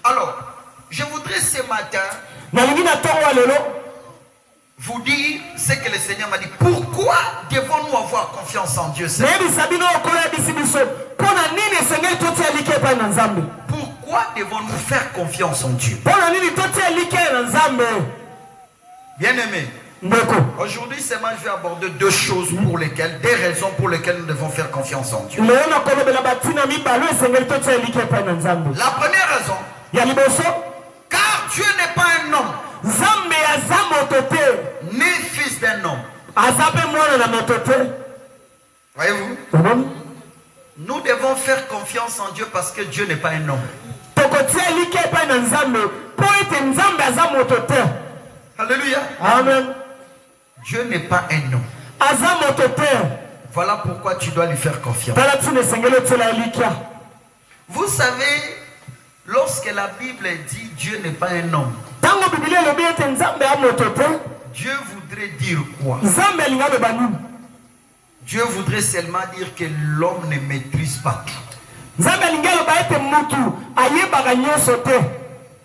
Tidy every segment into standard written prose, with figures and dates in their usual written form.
Alors, je voudrais ce matin vous dire ce que le Seigneur m'a dit. Pourquoi devons-nous avoir confiance en Dieu? Pourquoi devons-nous faire confiance en Dieu? Bien-aimé, aujourd'hui seulement je vais aborder deux raisons pour lesquelles nous devons faire confiance en Dieu. La première raison, car Dieu n'est pas un homme, ni fils d'un homme. Voyez-vous? Nous devons faire confiance en Dieu parce que Dieu n'est pas un homme. Alléluia. Amen. Dieu n'est pas un homme. Voilà pourquoi tu dois lui faire confiance. Vous savez, lorsque la Bible dit Dieu n'est pas un homme, Dieu voudrait dire quoi? Dieu voudrait seulement dire que l'homme ne maîtrise pas tout.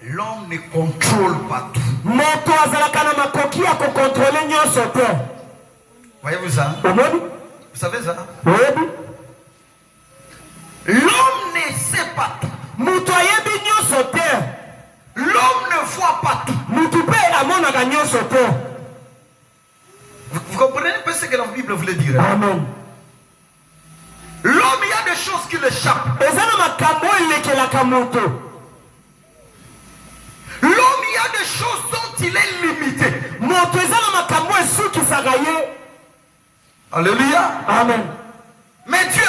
L'homme ne contrôle pas tout. Voyez-vous ça? Vous savez ça? L'homme ne sait pas tout. L'homme ne voit pas tout. Vous comprenez un peu ce que la Bible voulait dire? Amen. L'homme, il y a des choses qui l'échappent. L'homme, il y a des choses dont il est limité. Alléluia. Amen. Mais Dieu,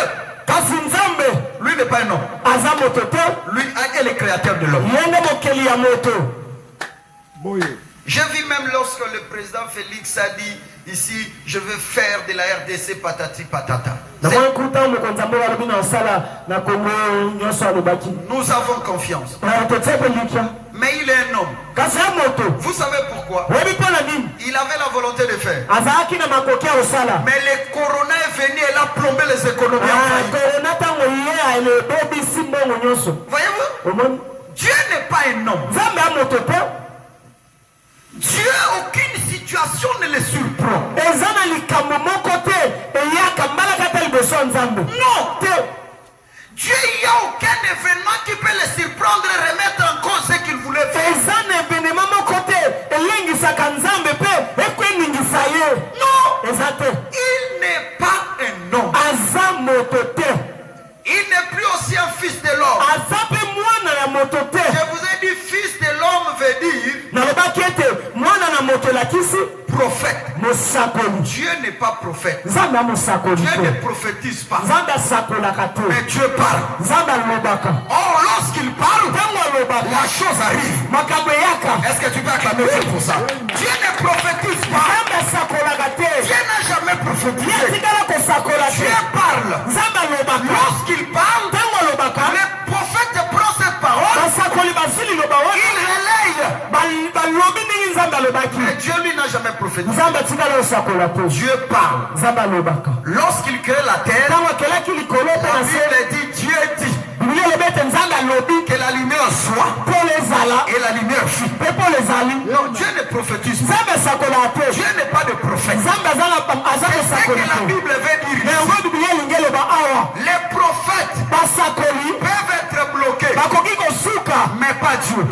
lui n'est pas un homme. Lui est le créateur de l'homme. J'ai vu même lorsque le président Félix a dit ici, je veux faire de la RDC patati patata. Nous avons confiance. Mais il est un homme. Vous savez pourquoi? Il avait la volonté de faire. Mais le corona est venu et a plombé les économies. Voyez-vous? Dieu n'est pas un homme. Dieu, aucune situation ne le surprend. Non. Dieu, il n'y a aucun événement qui peut le surprendre et remettre en cause ce qu'il voulait faire. Non. Il n'est pas un homme. Il n'est plus aussi un fils de l'homme. Je vous ai dit fils de l'homme veut dire prophète. Dieu n'est pas prophète. Dieu ne prophétise pas. Mais Dieu parle. Or, lorsqu'il parle, la chose arrive. Est-ce que tu peux acclamer Dieu pour ça? Dieu ne prophétise pas. Dieu n'a jamais prophétisé. Dieu parle. Lorsqu'il parle, le prophète prend cette parole. Il relaye. Mais Dieu lui n'a jamais prophétisé. Dieu parle. Lorsqu'il crée la terre, la Bible dit Dieu dit que la lumière soit et la lumière fut. Non, Dieu ne prophétise pas. Dieu n'est pas de prophète. C'est ce que la Bible veut dire. Les prophètes peuvent être bloqués, mais pas Dieu. Les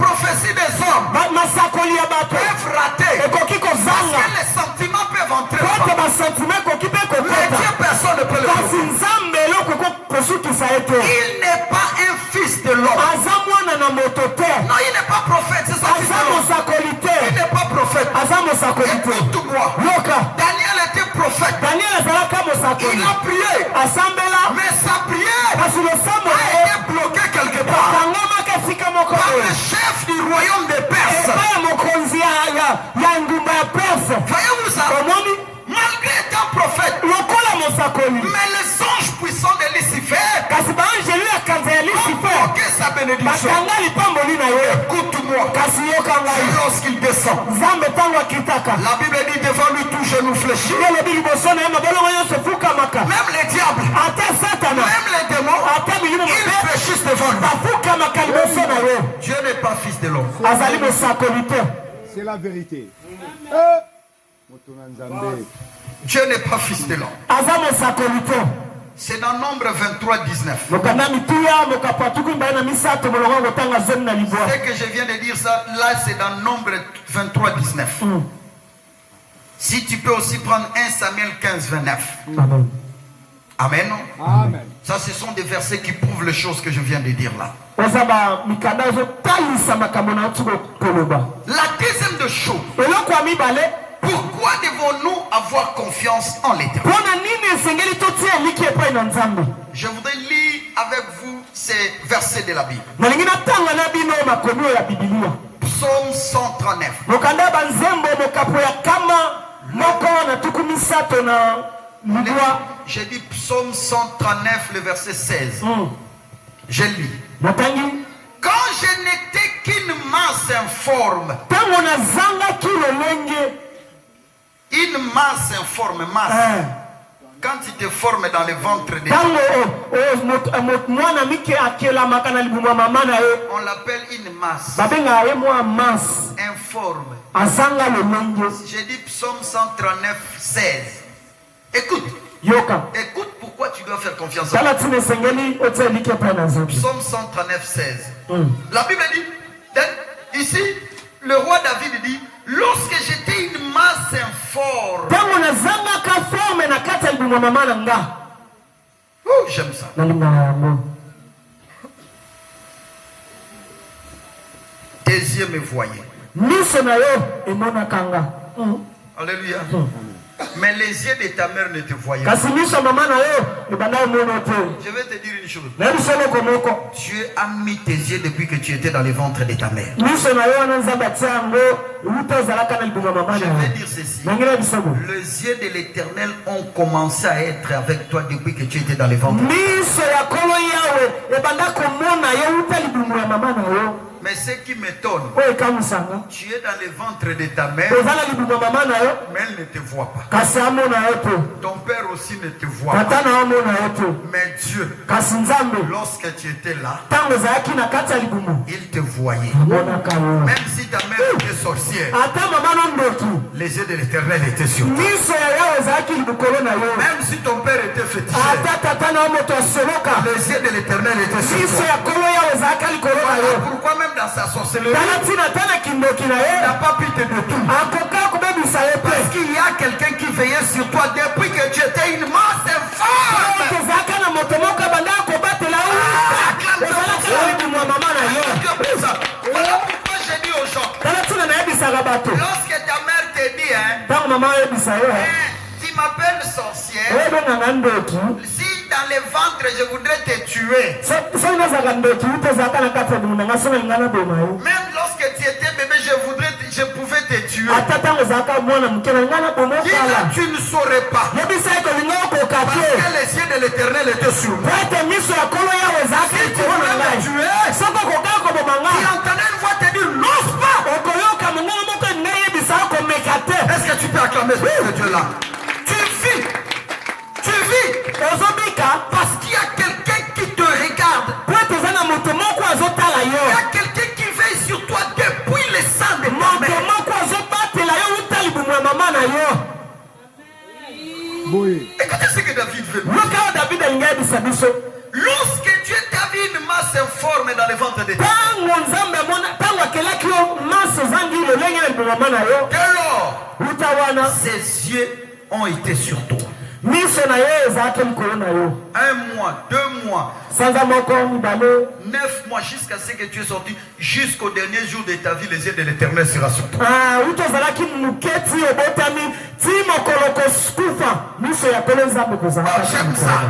prophéties des hommes peuvent rater parce que les sentiments peuvent entrer. Mais Dieu, personne ne peut le faire. Il n'est pas un fils de l'homme. Non, il n'est pas prophète. C'est ça. Il n'est pas prophète. Écoute-moi. Daniel était prophète. Il a prié. Mais sa prière a été bloquée quelque part par le chef du royaume des Perses. Voyez-vous ça? Malgré étant prophète, mais les anges puissants de Lucifer ont bloqué sa bénédiction. Écoute-moi. lorsqu'il descend. La Bible dit devant lui tout genou fléchi. Même les diables, même les démons, ils fléchissent devant lui. Dieu n'est pas fils de l'homme. C'est la vérité. Dieu n'est pas fils de l'homme. C'est dans Nombre 23, 19. Ce que je viens de dire, ça, là, c'est dans Nombre 23, 19. Si tu peux aussi prendre 1 Samuel 15, 29. Amen. Amen. Amen. Ça, ce sont des versets qui prouvent les choses que je viens de dire là. La deuxième de chose. Pourquoi devons-nous avoir confiance en l'Éternel? Je voudrais lire avec vous ces versets de la Bible. Psaume 139. J'ai dit Psaume 139, le verset 16. Je lis. Quand je n'étais qu'une masse informe. Une masse informe, masse. Quand tu te formes dans le ventre de on l'appelle une masse. Informe. J'ai dit Psaume 139, 16. Écoute. Écoute pourquoi tu dois faire confiance en Dieu. Psaume 139, 16. La Bible dit, ici, le roi David dit, lorsque j'étais une masse informe. Oh, j'aime ça. Tes yeux me voyaient. Alléluia. Mais les yeux de ta mère ne te voyaient pas. Je vais te dire une chose. Dieu a mis tes yeux depuis que tu étais dans le ventre de ta mère. Je vais dire ceci. Les yeux de l'Éternel ont commencé à être avec toi depuis que tu étais dans le ventre. Mais ce qui m'étonne, tu es dans le ventre de ta mère, mais elle ne te voit pas. Ton père aussi ne te voit pas. Mais Dieu, lorsque tu étais là, il te voyait. Même si ta mère était sorcière, les yeux de l'Éternel étaient sur toi. Même si ton père était féticheur, les yeux de l'Éternel étaient sur toi. Voilà pourquoi même dans sa sorcellerie, il n'a pas pu te détruire. Parce qu'il y a quelqu'un qui veillait sur toi depuis que tu étais une masse informe. Voilà pourquoi je dis aux gens, lorsque ta mère te dit, tu m'appelles sorcière, si dans le ventre je voudrais te tuer, même lorsque tu étais bébé je pouvais te tuer. Tu ne saurais pas, parce que les yeux de l'Éternel étaient sur moi. Si tu voulais me tuer, tu entendais une voix te dire n'ose pas. Est-ce que tu peux acclamer ce Dieu là? Tu vis parce qu'il y a quelqu'un qui te regarde. Il y a quelqu'un qui veille sur toi depuis le sang de ta mère. Écoutez ce que David veut. Lorsque Dieu t'a vu une masse informe dans le ventre de ta mère, dès lors, ses yeux ont été sur toi. 1 mois, 2 mois, 9 mois, jusqu'à ce que tu es sorti, jusqu'au dernier jour de ta vie, les yeux de l'Éternel sera sur toi. J'aime ça.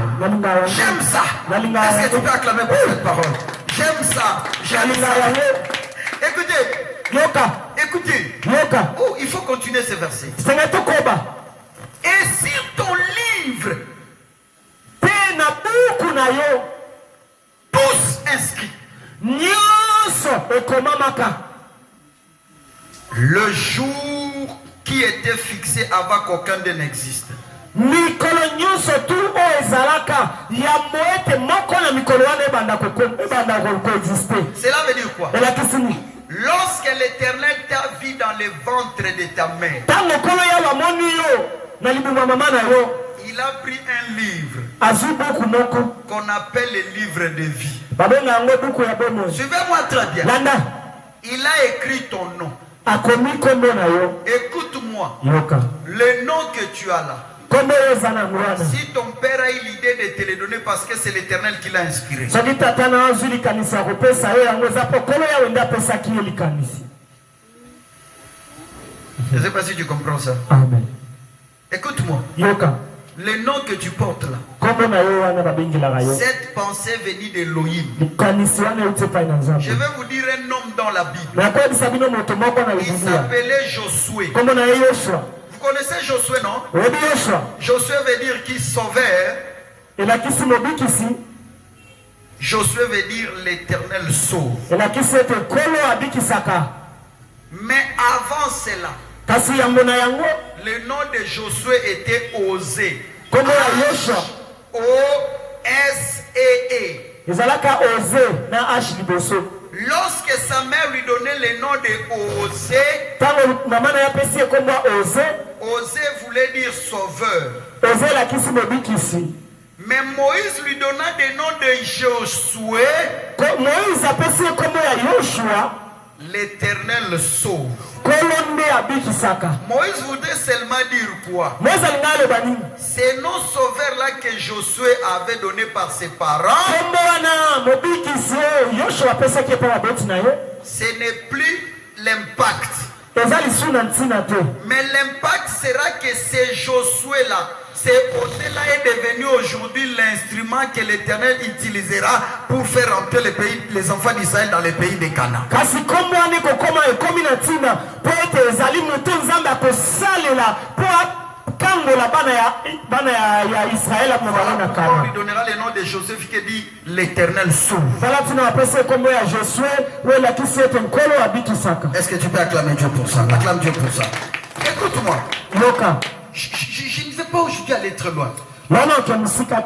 J'aime ça. Est-ce que tu peux acclamer pour cette parole? J'aime ça. J'aime ça. Écoutez. Oh, il faut continuer ce verset. Et sur ton livre, tous inscrits. Le jour qui était fixé avant qu'aucun d'eux n'existe. Mikolo nyonso tu o ezalaka ya moete moko na mikolo wana ebanda koexister. Cela veut dire quoi? Elakisini. Lorsque l'Éternel t'a vu dans le ventre de ta mère, Tango kolo ya bamoni yo na libuma mama na yo. il a pris un livre Azu buku moko qu'on appelle le livre de vie. babenga yango buku ya bomo. Suivez-moi très bien. Landa Il a écrit ton nom. akomi kombo na yo. Écoute-moi. Yoka. Le nom que tu as là. Kombo ezana mwana. Si ton père a eu l'idée de te le donner parce que c'est l'Éternel qui l'a inspiré. Soki tata na azu likanisi ya kopesa yo yango eza po kolo ya wenda apesaki yo likanisi. Je ne sais pas si tu comprends ça. Amen. Écoute-moi. Yoka. Le nom que tu portes là. Kombo na yo wana babengilaka yo. Cette pensée venue d'Elohim. Likanisi wana euti epai na Nzambe. Je vais vous dire un homme dans la Bible. Nakoyebisa bino moto moko na Il Biblia. s'appelait Josué. Kombo na ye Yoshua. Vous connaissez Josué, non? Oyebi Yoshua. Josué veut dire qui sauvait. Elakisi mobikisi. Josué veut dire l'Éternel sauve. Elakisi ete kolo abikisaka. Mais avant cela, Kasi yango na yango. le nom de Josué était Osée. Kombo ya Yoshua. O-S-E-E. Ezalaka Oze na H liboso. Lorsque sa mère lui donnait le nom de Osée, Tango mama na ya pesi ye kombo ya Oze. Osée voulait dire sauveur. Oze elakisi mobikisi. Mais Moïse lui donna le nom de Josué, Moïse apesi ye kombo ya Yoshua. l'Éternel sauve. Kolo nde abikisaka. Moïse voudrait seulement dire quoi? Moïse alinga aloba nini? Ces noms sauveurs-là que Josué avait donné par ses parents, Kombo wana mobikisi oyo Yoshua apesaki epai ya boti na ye. ce n'est plus l'impact. Eza lisu na ntina te. Mais l'impact sera que ce Josué-là, ce Osée-là est devenu aujourd'hui l'instrument que l'Éternel utilisera pour faire entrer les enfants d'Israël dans les pays de Canaan. Kasi kombo wana ekokoma ekomi na ntina po ete ezali moto Nzambe akosalela po akangola bana ya Israele mobali na On Kana. lui donnera le nom de Joseph qui dit l'Éternel sauve. Vala tina apesi kombo ya Josue oyo elakisi ete nkolo abikisaka. Est-ce que tu peux acclamer Dieu pour ça? Acclame Dieu pour ça. Écoute-moi. Yoka. Je ne vais pas aujourd'hui aller très loin. Wana okemusika